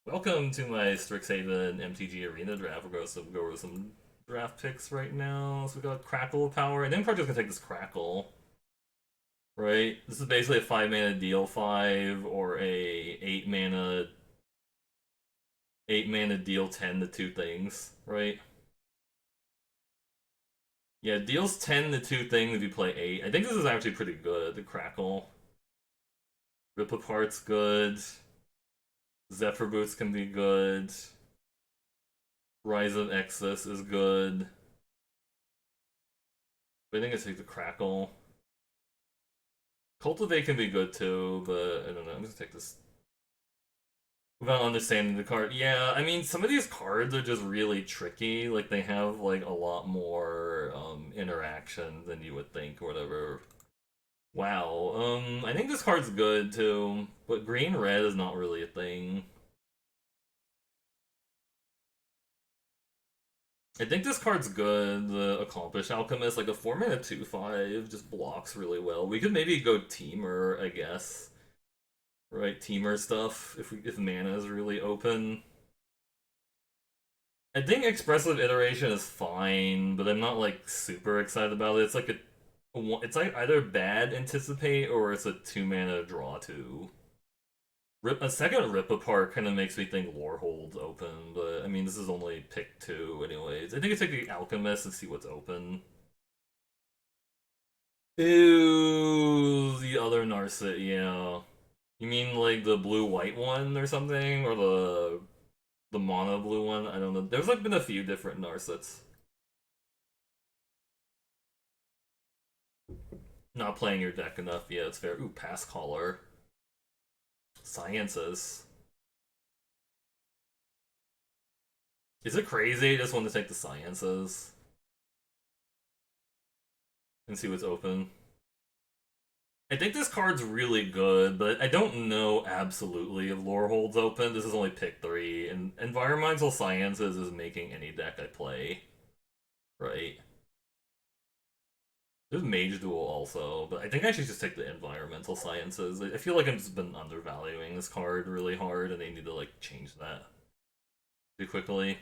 Welcome to my Strixhaven MTG Arena draft. We're going to go over some draft picks right now. So we got Crackle Power. I think I'm probably just going to take this Crackle. Right? This is basically a 5 mana deal 5 or a 8 mana deal 10 to two things, right? Yeah, deals 10 to two things if you play 8. I think this is actually pretty good, the Crackle. Rip Apart's good. Zephyr Boots can be good. Rise of Exodus is good. But I think I take the Crackle. Cultivate can be good too, but I don't know. I'm just gonna take this without understanding the card. Yeah, I mean, some of these cards are just really tricky. Like they have like a lot more interaction than you would think, or whatever. Wow. I think this card's good too, but green red is not really a thing. I think this card's good. The Accomplished Alchemist, like a 4 mana 2/5, just blocks really well. We could maybe go Teamer, I guess. Right, Teamer stuff if mana is really open. I think Expressive Iteration is fine, but I'm not like super excited about it. It's like it's like either bad Anticipate or it's a 2 mana draw two. A second Rip Apart kind of makes me think Lorehold's open, but I mean this is only pick 2 anyways. I think it's like the Alchemist and see what's open. Ew, the other Narset, yeah. You mean like the blue-white one or something, or the mono blue one? I don't know. There's like been a few different Narsets. Not playing your deck enough. Yeah, it's fair. Ooh, Pass Caller. Sciences. Is it crazy? I just want to take the Sciences and see what's open. I think this card's really good, but I don't know absolutely if Lorehold's open. This is only pick 3, and Environmental Sciences is making any deck I play. Right. There's Mage Duel also, but I think I should just take the Environmental Sciences. I feel like I've just been undervaluing this card really hard, and they need to like change that pretty quickly.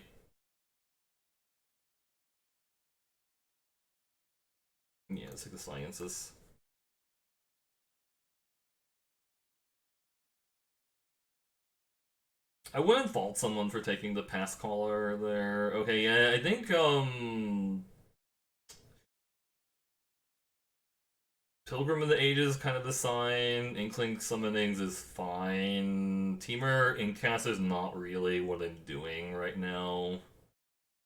Yeah, let's take the Sciences. I wouldn't fault someone for taking the Pass Caller there. Okay, yeah, I think Pilgrim of the Ages kind of the sign. Inkling Summonings is fine. Teamer Incast is not really what I'm doing right now.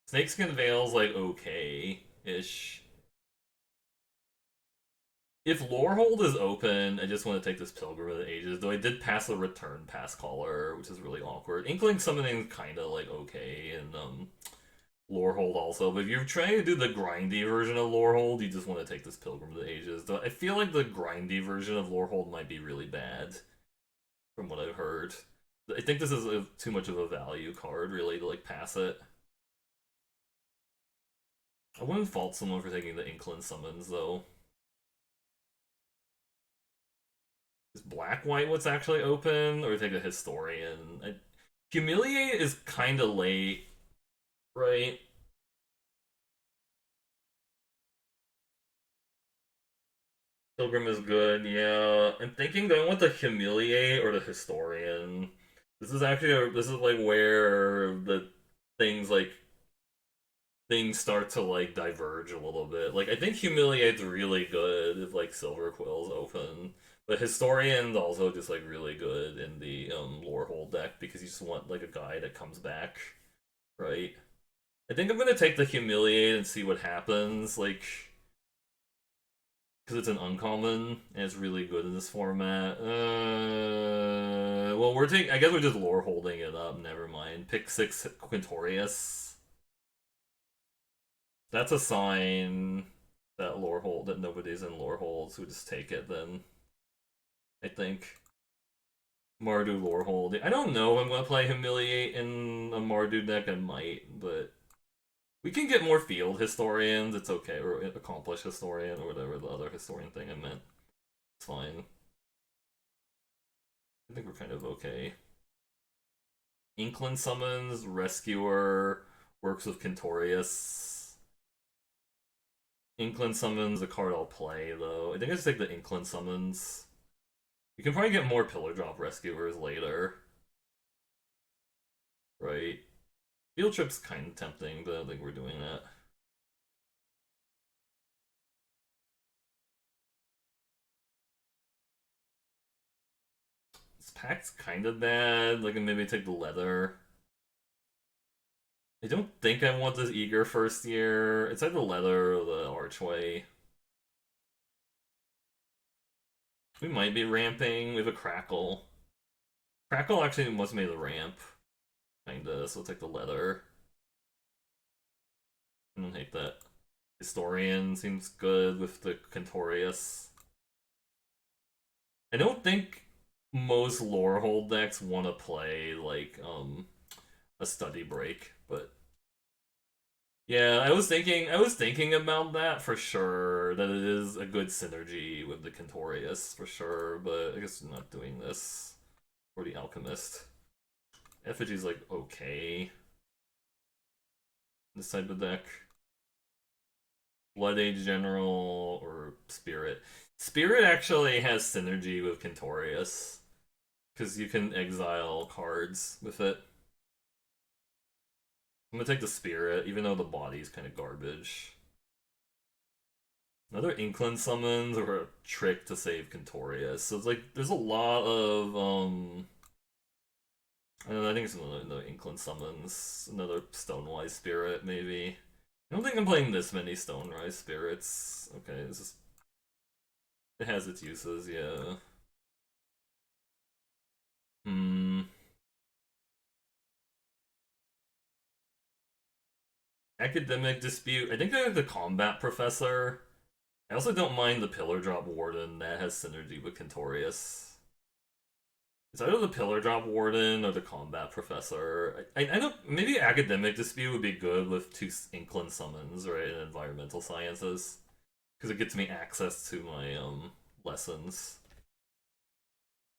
Snakeskin Veil's like okay-ish. If Lorehold is open, I just want to take this Pilgrim of the Ages, though I did pass the return Pass Caller, which is really awkward. Inkling Summoning kinda like okay, and Lorehold also, but if you're trying to do the grindy version of Lorehold, you just want to take this Pilgrim of the Ages. Though I feel like the grindy version of Lorehold might be really bad, from what I've heard. I think this is too much of a value card, really, to like pass it. I wouldn't fault someone for taking the Inkling Summons, though. Is Black White what's actually open, or take a Historian? Humiliate is kind of late, right? Pilgrim is good, yeah. I'm thinking do I want the Humiliate or the Historian? This is like where the things like things start to like diverge a little bit. Like I think Humiliate's really good if like Silver Quill's open. But Historian's also just like really good in the Lorehold deck because you just want like a guy that comes back, right? I think I'm gonna take the Humiliate and see what happens, like because it's an uncommon and it's really good in this format. Well, we're taking. I guess we're just lore holding it up. Never mind. Pick 6 Quintorius. That's a sign that lore hold that nobody's in lore holds. So we just take it then. I think Mardu lore hold. I don't know if I'm gonna play Humiliate in a Mardu deck. I might, but we can get more field historians. It's okay, or accomplished historian, or whatever the other historian thing I meant. It's fine. I think we're kind of okay. Inkling summons, Rescuer, works with Kentorius. Inkling summons a card I'll play, though. I think I just take the Inkling summons. You can probably get more Pillar Drop Rescuers later. Right? Field Trip's kind of tempting, but I don't think we're doing that. This pack's kind of bad. Like, maybe take the leather. I don't think I want this eager first year. It's either the leather or the archway. We might be ramping. We have a crackle. Crackle actually must make the ramp. Kinda, so we'll take the leather. I don't hate that. Historian seems good with the Kentorius. I don't think most Lorehold decks want to play like a study break, but yeah, I was thinking about that for sure. That it is a good synergy with the Kentorius for sure, but I guess I'm not doing this for the Alchemist. Effigy's like okay. This type of deck. Blood Age General or Spirit. Spirit actually has synergy with Kentorius because you can exile cards with it. I'm gonna take the Spirit, even though the body's kind of garbage. Another Inkling summons or a trick to save Kentorius. So it's like there's a lot of I don't know, I think it's another Inkling summons, another Stonewise Spirit maybe. I don't think I'm playing this many Stonewise Spirits. Okay, this is it has its uses, yeah. Hmm. Academic dispute. I think I have the combat professor. I also don't mind the pillar drop warden that has synergy with Kentorius. It's either the pillar drop warden or the combat professor. I know maybe academic dispute would be good with two Inkling summons, right, in environmental sciences, because it gets me access to my lessons.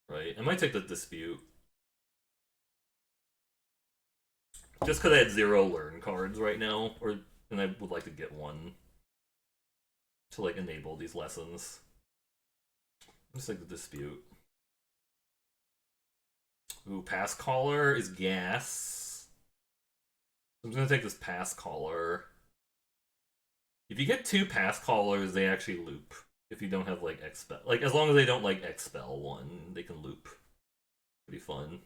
Right, I might take the dispute just because I had 0 learn cards right now, and I would like to get one to like enable these lessons. Just like the dispute. Ooh, pass caller is gas. I'm just gonna take this pass caller. If you get 2 pass callers, they actually loop. If you don't have like expel, like as long as they don't like expel one, they can loop. Pretty fun.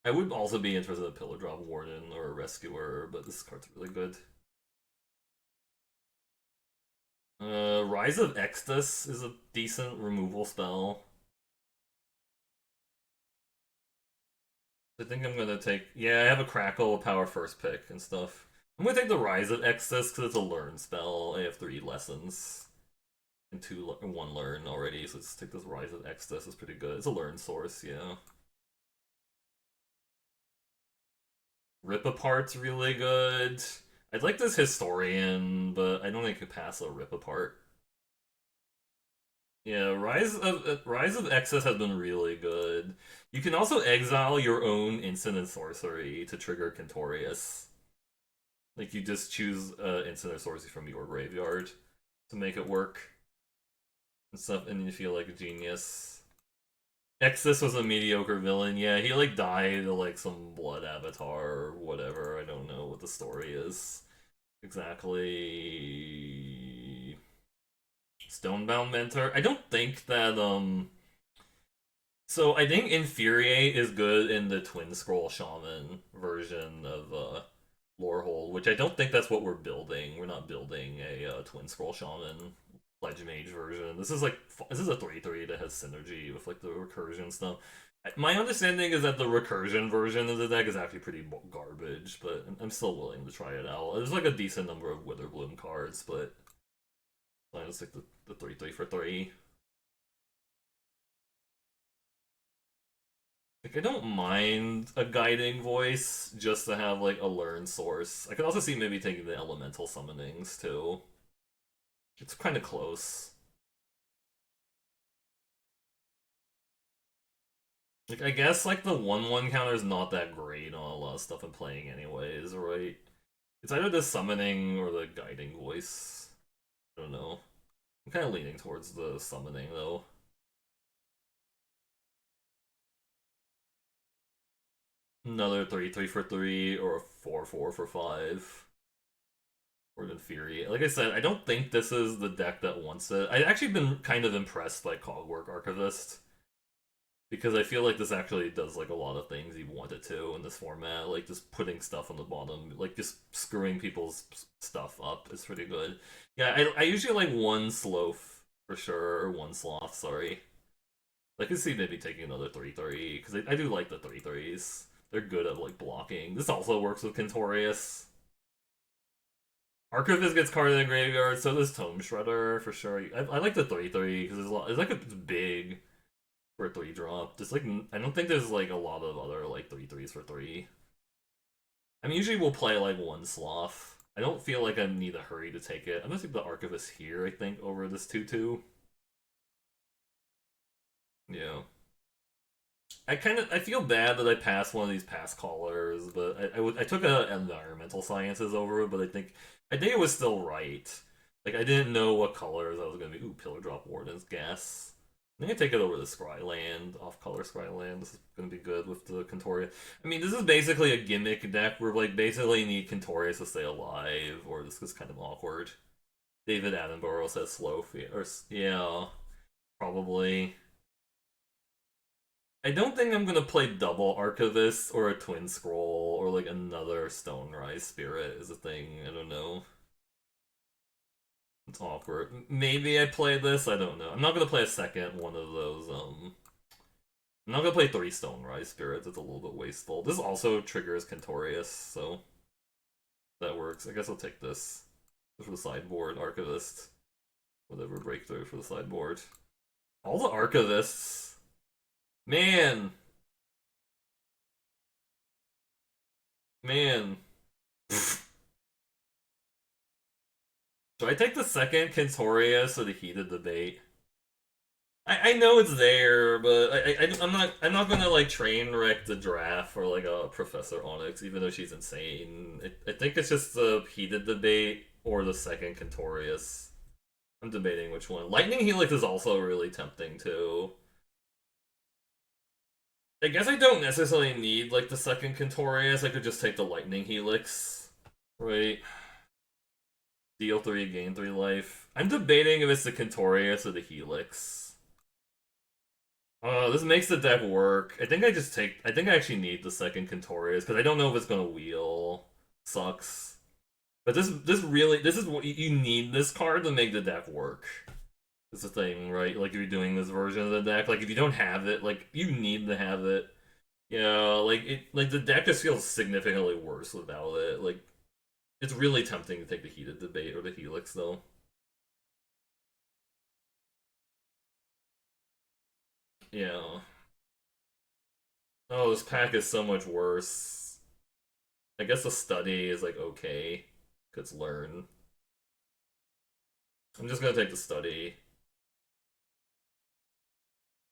I would also be interested in a pillar drop warden or a rescuer, but this card's really good. Rise of Extus is a decent removal spell. I think I'm gonna take. Yeah, I have a crackle, a power first pick, and stuff. I'm gonna take the Rise of Extus because it's a learn spell. I have 3 lessons and 1 learn already, so let's take this Rise of Extus. It's pretty good. It's a learn source, yeah. Rip Apart's really good. I'd like this Historian, but I don't think I could pass a Rip Apart. Yeah, Rise of Exus has been really good. You can also exile your own instant and sorcery to trigger Kentorius. Like you just choose instant or sorcery from your graveyard to make it work and stuff, and you feel like a genius. Exus was a mediocre villain. Yeah, he like died to like some blood avatar or whatever. I don't know what the story is exactly. Stonebound Mentor. I don't think that so I think Infuriate is good in the Twin Scroll Shaman version of Lorehold, which I don't think that's what we're building. We're not building a Twin Scroll Shaman Ledge Mage version. This is a 3/3 that has synergy with like the recursion stuff. My understanding is that the recursion version of the deck is actually pretty garbage, but I'm still willing to try it out. There's like a decent number of Witherbloom cards, but I just like the 3/3 for 3. Like I don't mind a guiding voice just to have like a learn source. I could also see maybe taking the elemental summonings too. It's kind of close. Like, I guess, like, the 1/1 counter is not that great on a lot of stuff I'm playing anyways, right? It's either the summoning or the guiding voice. I don't know. I'm kind of leaning towards the summoning, though. Another 3/3 for 3, or a 4/4 for 5. Or Fury. Like I said, I don't think this is the deck that wants it. I've actually been kind of impressed by Cogwork Archivist, because I feel like this actually does like a lot of things you want it to in this format, like just putting stuff on the bottom, like just screwing people's stuff up is pretty good. Yeah, I usually like one Sloth for sure, or one Sloth, sorry. I could see maybe taking another 3/3, because I do like the 3/3s. They're good at like blocking. This also works with Kentorius. Archivist gets card in the graveyard, so does Tome Shredder for sure. I like the 3/3 because it's like it's big for a 3 drop. Just like I don't think there's like a lot of other like 3/3s for 3. I mean, usually we'll play like one Sloth. I don't feel like I need a hurry to take it. I'm gonna take the Archivist here, I think, over this 2/2. Yeah. I feel bad that I passed one of these pass callers, but I took a environmental sciences over it, but I think it was still right. Like I didn't know what colors I was gonna be. Ooh, Pillar Drop Warden's Gas. I think I take it over the Scryland, off color Scryland. This is gonna be good with the Contoria. I mean, this is basically a gimmick deck where like basically you need Contorius to stay alive, or this is kind of awkward. David Attenborough says slow, or yeah, probably. I don't think I'm gonna play double Archivist or a Twin Scroll or like another Stonerise Spirit is a thing. I don't know. It's awkward. Maybe I play this. I don't know. I'm not gonna play a second one of those. I'm not gonna play 3 Stonerise Spirits. It's a little bit wasteful. This also triggers Kentorius, so that works. I guess I'll take this for the sideboard. Archivist, whatever breakthrough for the sideboard. All the Archivists, man, man. Do I take the second Kentorius or the heated debate? I know it's there, but I'm not gonna like train wreck the draft for like a Professor Onyx, even though she's insane. I think it's just the heated debate or the second Kentorius. I'm debating which one. Lightning Helix is also really tempting too. I guess I don't necessarily need like the second Kentorius. I could just take the Lightning Helix, right? Deal 3, gain 3 life. I'm debating if it's the Kentorius or the Helix. This makes the deck work. I think I just take. I think I actually need the second Kentorius because I don't know if it's gonna wheel. Sucks. But this is what you need this card to make the deck work. It's the thing, right? Like if you're doing this version of the deck, like if you don't have it, like you need to have it. Yeah, like the deck just feels significantly worse without it. Like it's really tempting to take the heated debate or the Helix though. Yeah. Oh, this pack is so much worse. I guess the study is like okay. Cause learn. I'm just gonna take the study.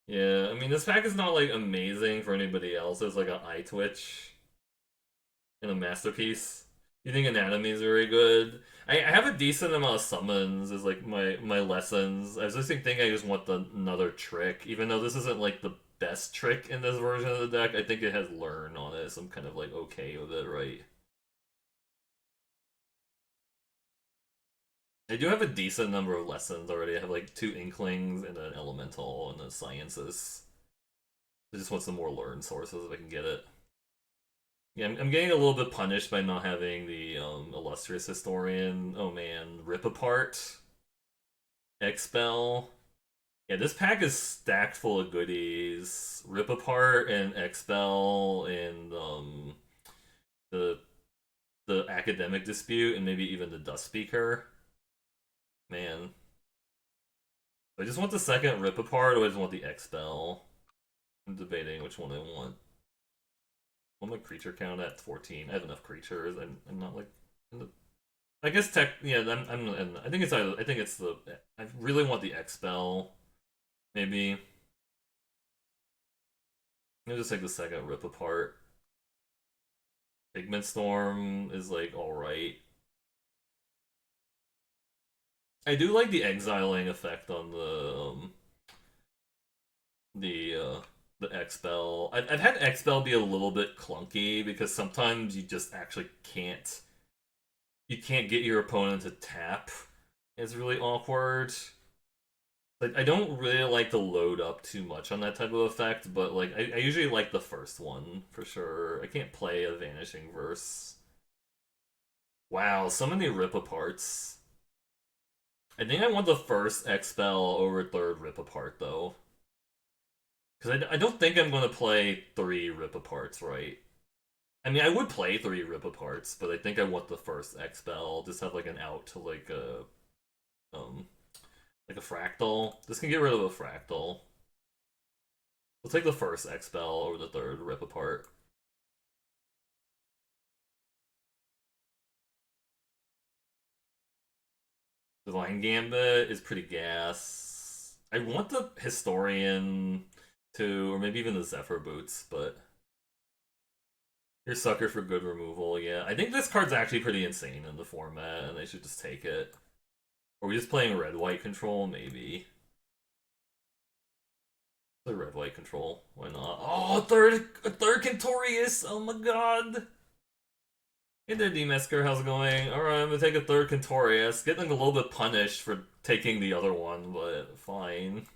Yeah, I mean this pack is not like amazing for anybody else. It's like an eye twitch and a masterpiece. You think anatomy is very good? I have a decent amount of summons as like my lessons. I was just thinking I just want another trick, even though this isn't like the best trick in this version of the deck. I think it has learn on it, so I'm kind of like okay with it, right? I do have a decent number of lessons already. I have like 2 inklings and an elemental and the sciences. I just want some more learn sources if I can get it. Yeah, I'm getting a little bit punished by not having the illustrious historian. Oh man, rip apart, expel. Yeah, this pack is stacked full of goodies. Rip apart and expel and the the academic dispute and maybe even the dust speaker. Man, I just want the second rip apart, or I just want the expel. I'm debating which one I want. Want my creature count at 14. I have enough creatures. I'm not like in the I guess tech. Yeah, I think it's either. I think it's the. I really want the expel. Maybe. I'll just take the second Rip Apart. Pigment Storm is like alright. I do like the exiling effect on the uh the Expel. I've had Expel be a little bit clunky because sometimes you just actually can't get your opponent to tap. It's really awkward. Like I don't really like to load up too much on that type of effect, but like I usually like the first one for sure. I can't play a Vanishing Verse. Wow, so many rip aparts. I think I want the first Expel over third rip apart though. Because I don't think I'm going to play three rip aparts, right? I mean, I would play three rip aparts, but I think I want the first Expel. Just have like an out to um like a fractal. This can get rid of a fractal. We'll take the first Expel over the third rip apart. Divine Gambit is pretty gas. I want the Historian to, or maybe even the Zephyr Boots, but you're sucker for good removal, yeah. I think this card's actually pretty insane in the format, and they should just take it. Are we just playing red-white control? Maybe. Play red-white control. Why not? Oh, a third Cantorius! Oh my god! Hey there, D-Mesker, how's it going? Alright, I'm gonna take a third Cantorius. Getting a little bit punished for taking the other one, but fine.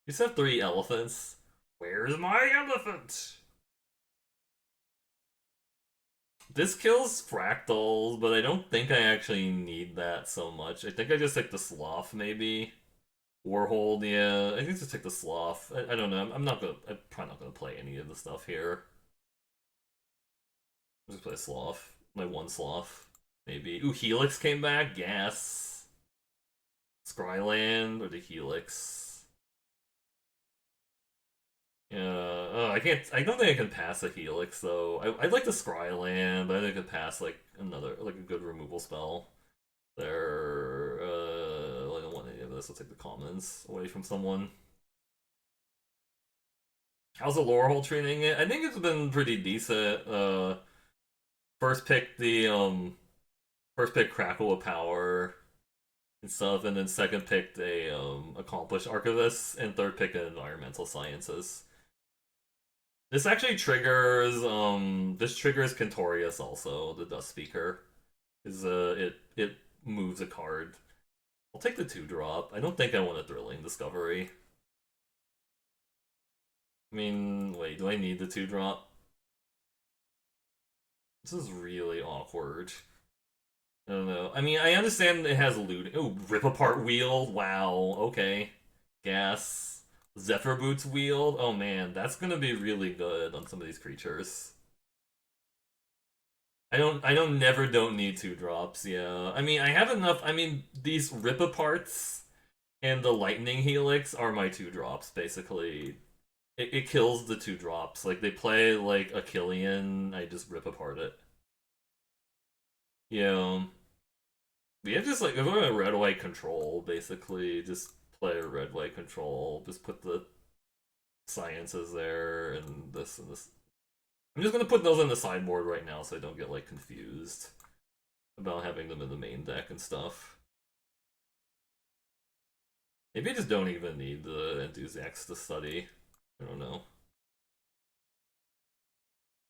You just have three elephants. Where's my elephant? This kills fractals, but I don't think I actually need that so much. I think I just take the sloth, maybe. Lorehold, yeah. I think just take the sloth. I don't know. I'm not gonna. I'm probably not gonna play any of the stuff here. I'll just play sloth. My one sloth, maybe. Ooh, Helix came back. Gas. Scryland or the Helix. Yeah. Oh, I can't. I don't think I can pass a Helix though. I'd like the Scryland, but I think I could pass like another, like a good removal spell. There. Well, I don't want any of this. I'll take the commons away from someone. How's the Lorehold treating it? I think it's been pretty decent. First pick the first pick Crackle of Power and stuff, and then second picked a Accomplished Archivist, and third pick an Environmental Sciences. This actually triggers this triggers Cantorius also, the Dust Speaker. Is it moves a card. I'll take the 2-drop. I don't think I want a Thrilling Discovery. I mean, wait, do I need the 2-drop? This is really awkward. I don't know. I mean, I understand it has loot. Oh, Rip Apart Wield. Wow. Okay. Gas. Zephyr Boots Wield. Oh man, that's gonna be really good on some of these creatures. I don't need 2-drops, yeah. I mean, I have enough. I mean, these Rip Aparts and the Lightning Helix are my 2-drops, basically. It kills the 2-drops. Like, they play, like, a Killian, I just Rip Apart it. Yeah. We have just, like, if we're going to red-white control, basically, just play a red-white control. Just put the sciences there, and this and this. I'm just gonna put those on the sideboard right now so I don't get, like, confused about having them in the main deck and stuff. Maybe I just don't even need the Enthusiasts to study. I don't know.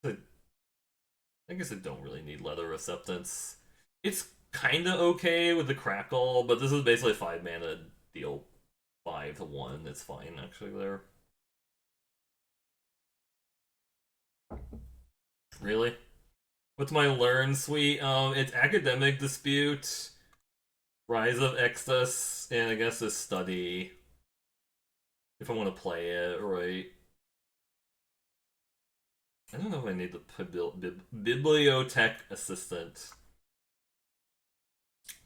I guess I don't really need Leather Acceptance. It's kinda okay with the Crackle, but this is basically 5 mana deal 5 to 1. It's fine, actually, there. Really? What's my learn suite? It's Academic Dispute, Rise of Extus, and I guess a Study. If I want to play it, right? I don't know if I need the Bibliotech Assistant.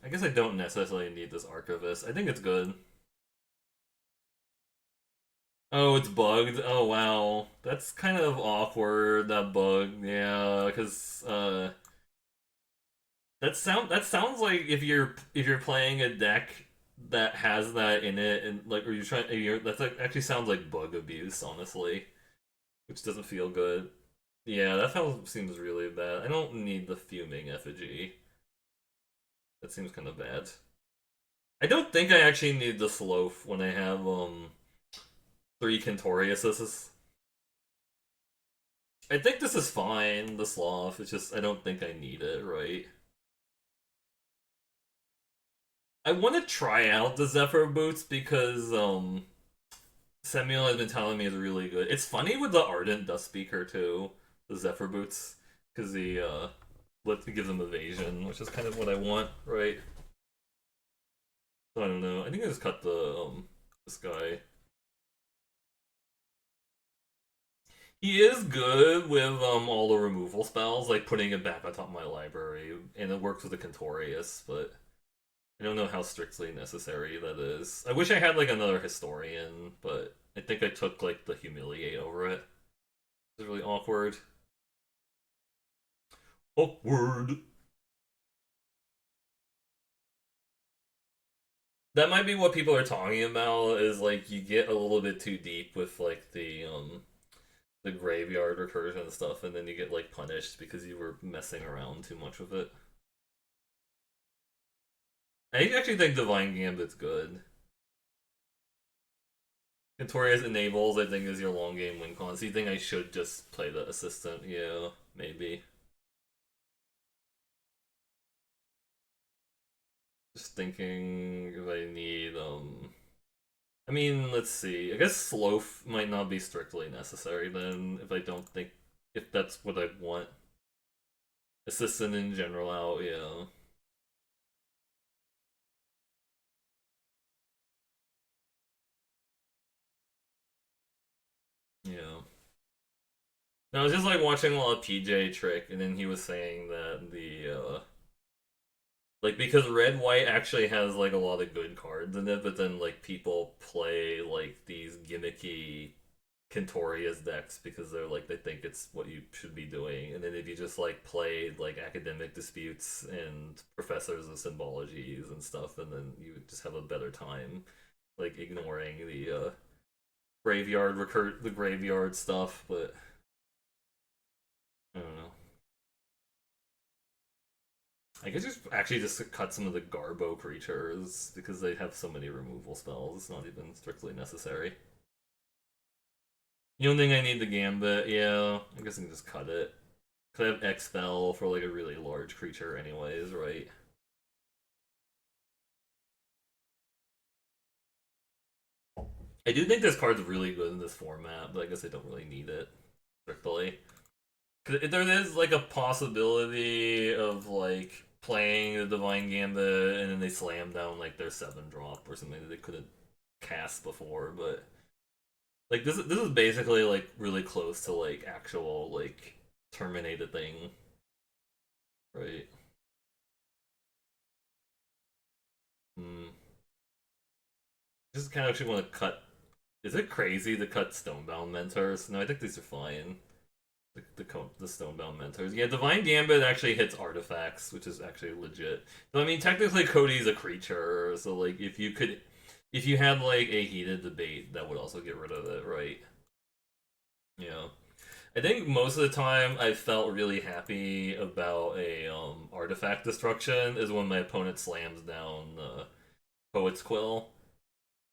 I guess I don't necessarily need this Archivist. I think it's good. Oh, it's bugged. Oh wow, that's kind of awkward. That bug, yeah, because that sounds like if you're playing a deck that has that in it, and like, or you're trying, you're, that's like, actually sounds like bug abuse, honestly. which doesn't feel good. Yeah, that seems really bad. I don't need the fuming effigy. That seems kind of bad. I don't think I actually need the sloth when I have three Kentoriuses. I think this is fine, the sloth. It's just I don't think I need it, right? I want to try out the Zephyr boots because Samuel has been telling me is really good. It's funny with the Ardent Dust Speaker too, the Zephyr boots, because he gives them evasion, which is kind of what I want, right? So I don't know. I think I just cut the this guy. He is good with all the removal spells, like putting it back on top of my library, and it works with the Kentorius, but I don't know how strictly necessary that is. I wish I had like another historian, but I think I took like the humiliate over it. It's really awkward. Awkward. That might be what people are talking about. Is like you get a little bit too deep with like the graveyard recursion stuff, and then you get like punished because you were messing around too much with it. I actually think Divine Gambit's good. Notorious enables, I think, is your long game win con. So you think I should just play the assistant? Yeah, maybe. Just thinking if I need I mean, let's see. I guess Sloth might not be strictly necessary then if I don't think if that's what I want. Assistant in general out, yeah. Yeah. No, I was just like watching a lot of PJ Trick, and then he was saying that like because red white actually has like a lot of good cards in it, but then like people play like these gimmicky Kentoria's decks because they're like they think it's what you should be doing, and then if you just like played like academic disputes and professors of symbologies and stuff, and then you would just have a better time like ignoring the the graveyard stuff. But I don't know. I guess just actually just cut some of the Garbo creatures because they have so many removal spells. It's not even strictly necessary. You don't think I need the Gambit? Yeah, I guess I can just cut it. Cause I have Expel for like a really large creature, anyways, right? I do think this card's really good in this format, but I guess I don't really need it strictly. Cause there is like a possibility of like playing the Divine Gambit and then they slam down like their 7 drop or something that they couldn't cast before, but like this is basically like really close to like actual like terminated thing, right? Hmm. Just kind of actually want to cut. Is it crazy to cut Stonebound Mentors? No, I think these are fine. The Stonebound Mentors. Yeah, Divine Gambit actually hits artifacts, which is actually legit. So I mean, technically Cody's a creature, so like if you had like a heated debate, that would also get rid of it, right? Yeah. I think most of the time I felt really happy about a artifact destruction is when my opponent slams down Poet's Quill.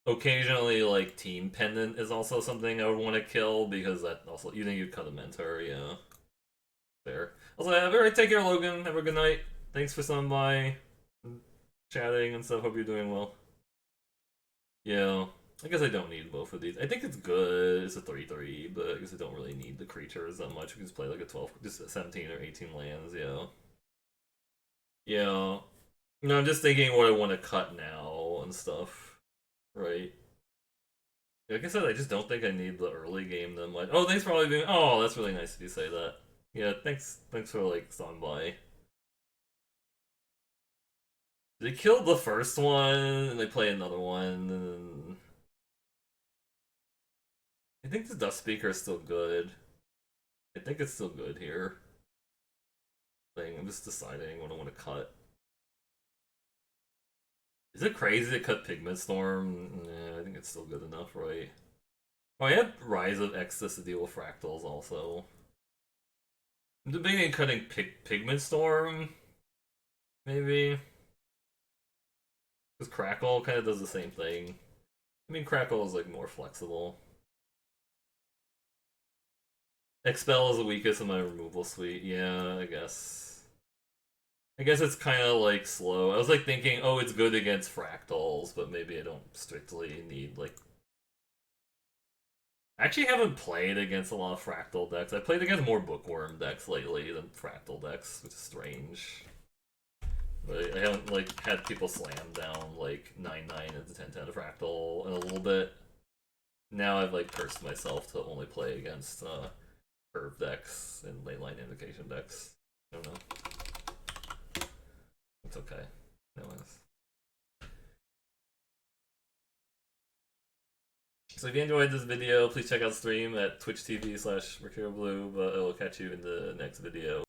Occasionally, like Team Pendant is also something I would want to kill because that also you think you'd cut a mentor, yeah. Fair. Also, alright, take care, Logan. Have a good night. Thanks for stopping by, chatting and stuff. Hope you're doing well. Yeah. I guess I don't need both of these. I think it's good. It's a 3/3, but I guess I don't really need the creatures that much. We can just play like a 12, just 17 or 18 lands, yeah. Yeah. No, I'm just thinking what I want to cut now and stuff. Right. Like I said, I just don't think I need the early game that much. Oh, thanks for all doing. Oh, that's really nice of you to say that. Yeah, thanks for like stopping by. They killed the first one, and they play another one, and I think the Dust Speaker is still good. I think it's still good here. I'm just deciding what I want to cut. Is it crazy to cut Pigment Storm? Nah, I think it's still good enough, right? Oh, I had Rise of Exodus to deal with fractals also. I'm debating cutting Pigment Storm, maybe. Because Crackle kind of does the same thing. I mean, Crackle is like more flexible. Expel is the weakest in my removal suite. Yeah, I guess. I guess it's kind of like slow. I was like thinking, oh, it's good against fractals, but maybe I don't strictly need like. I actually haven't played against a lot of fractal decks. I played against more bookworm decks lately than fractal decks, which is strange. But I haven't like had people slam down like 9/9 into 10/10 fractal in a little bit. Now I've like cursed myself to only play against curve decks and leyline invocation decks. I don't know. It's okay. No one's. So if you enjoyed this video, please check out the stream at twitch.tv/MercurioBlue, but I will catch you in the next video.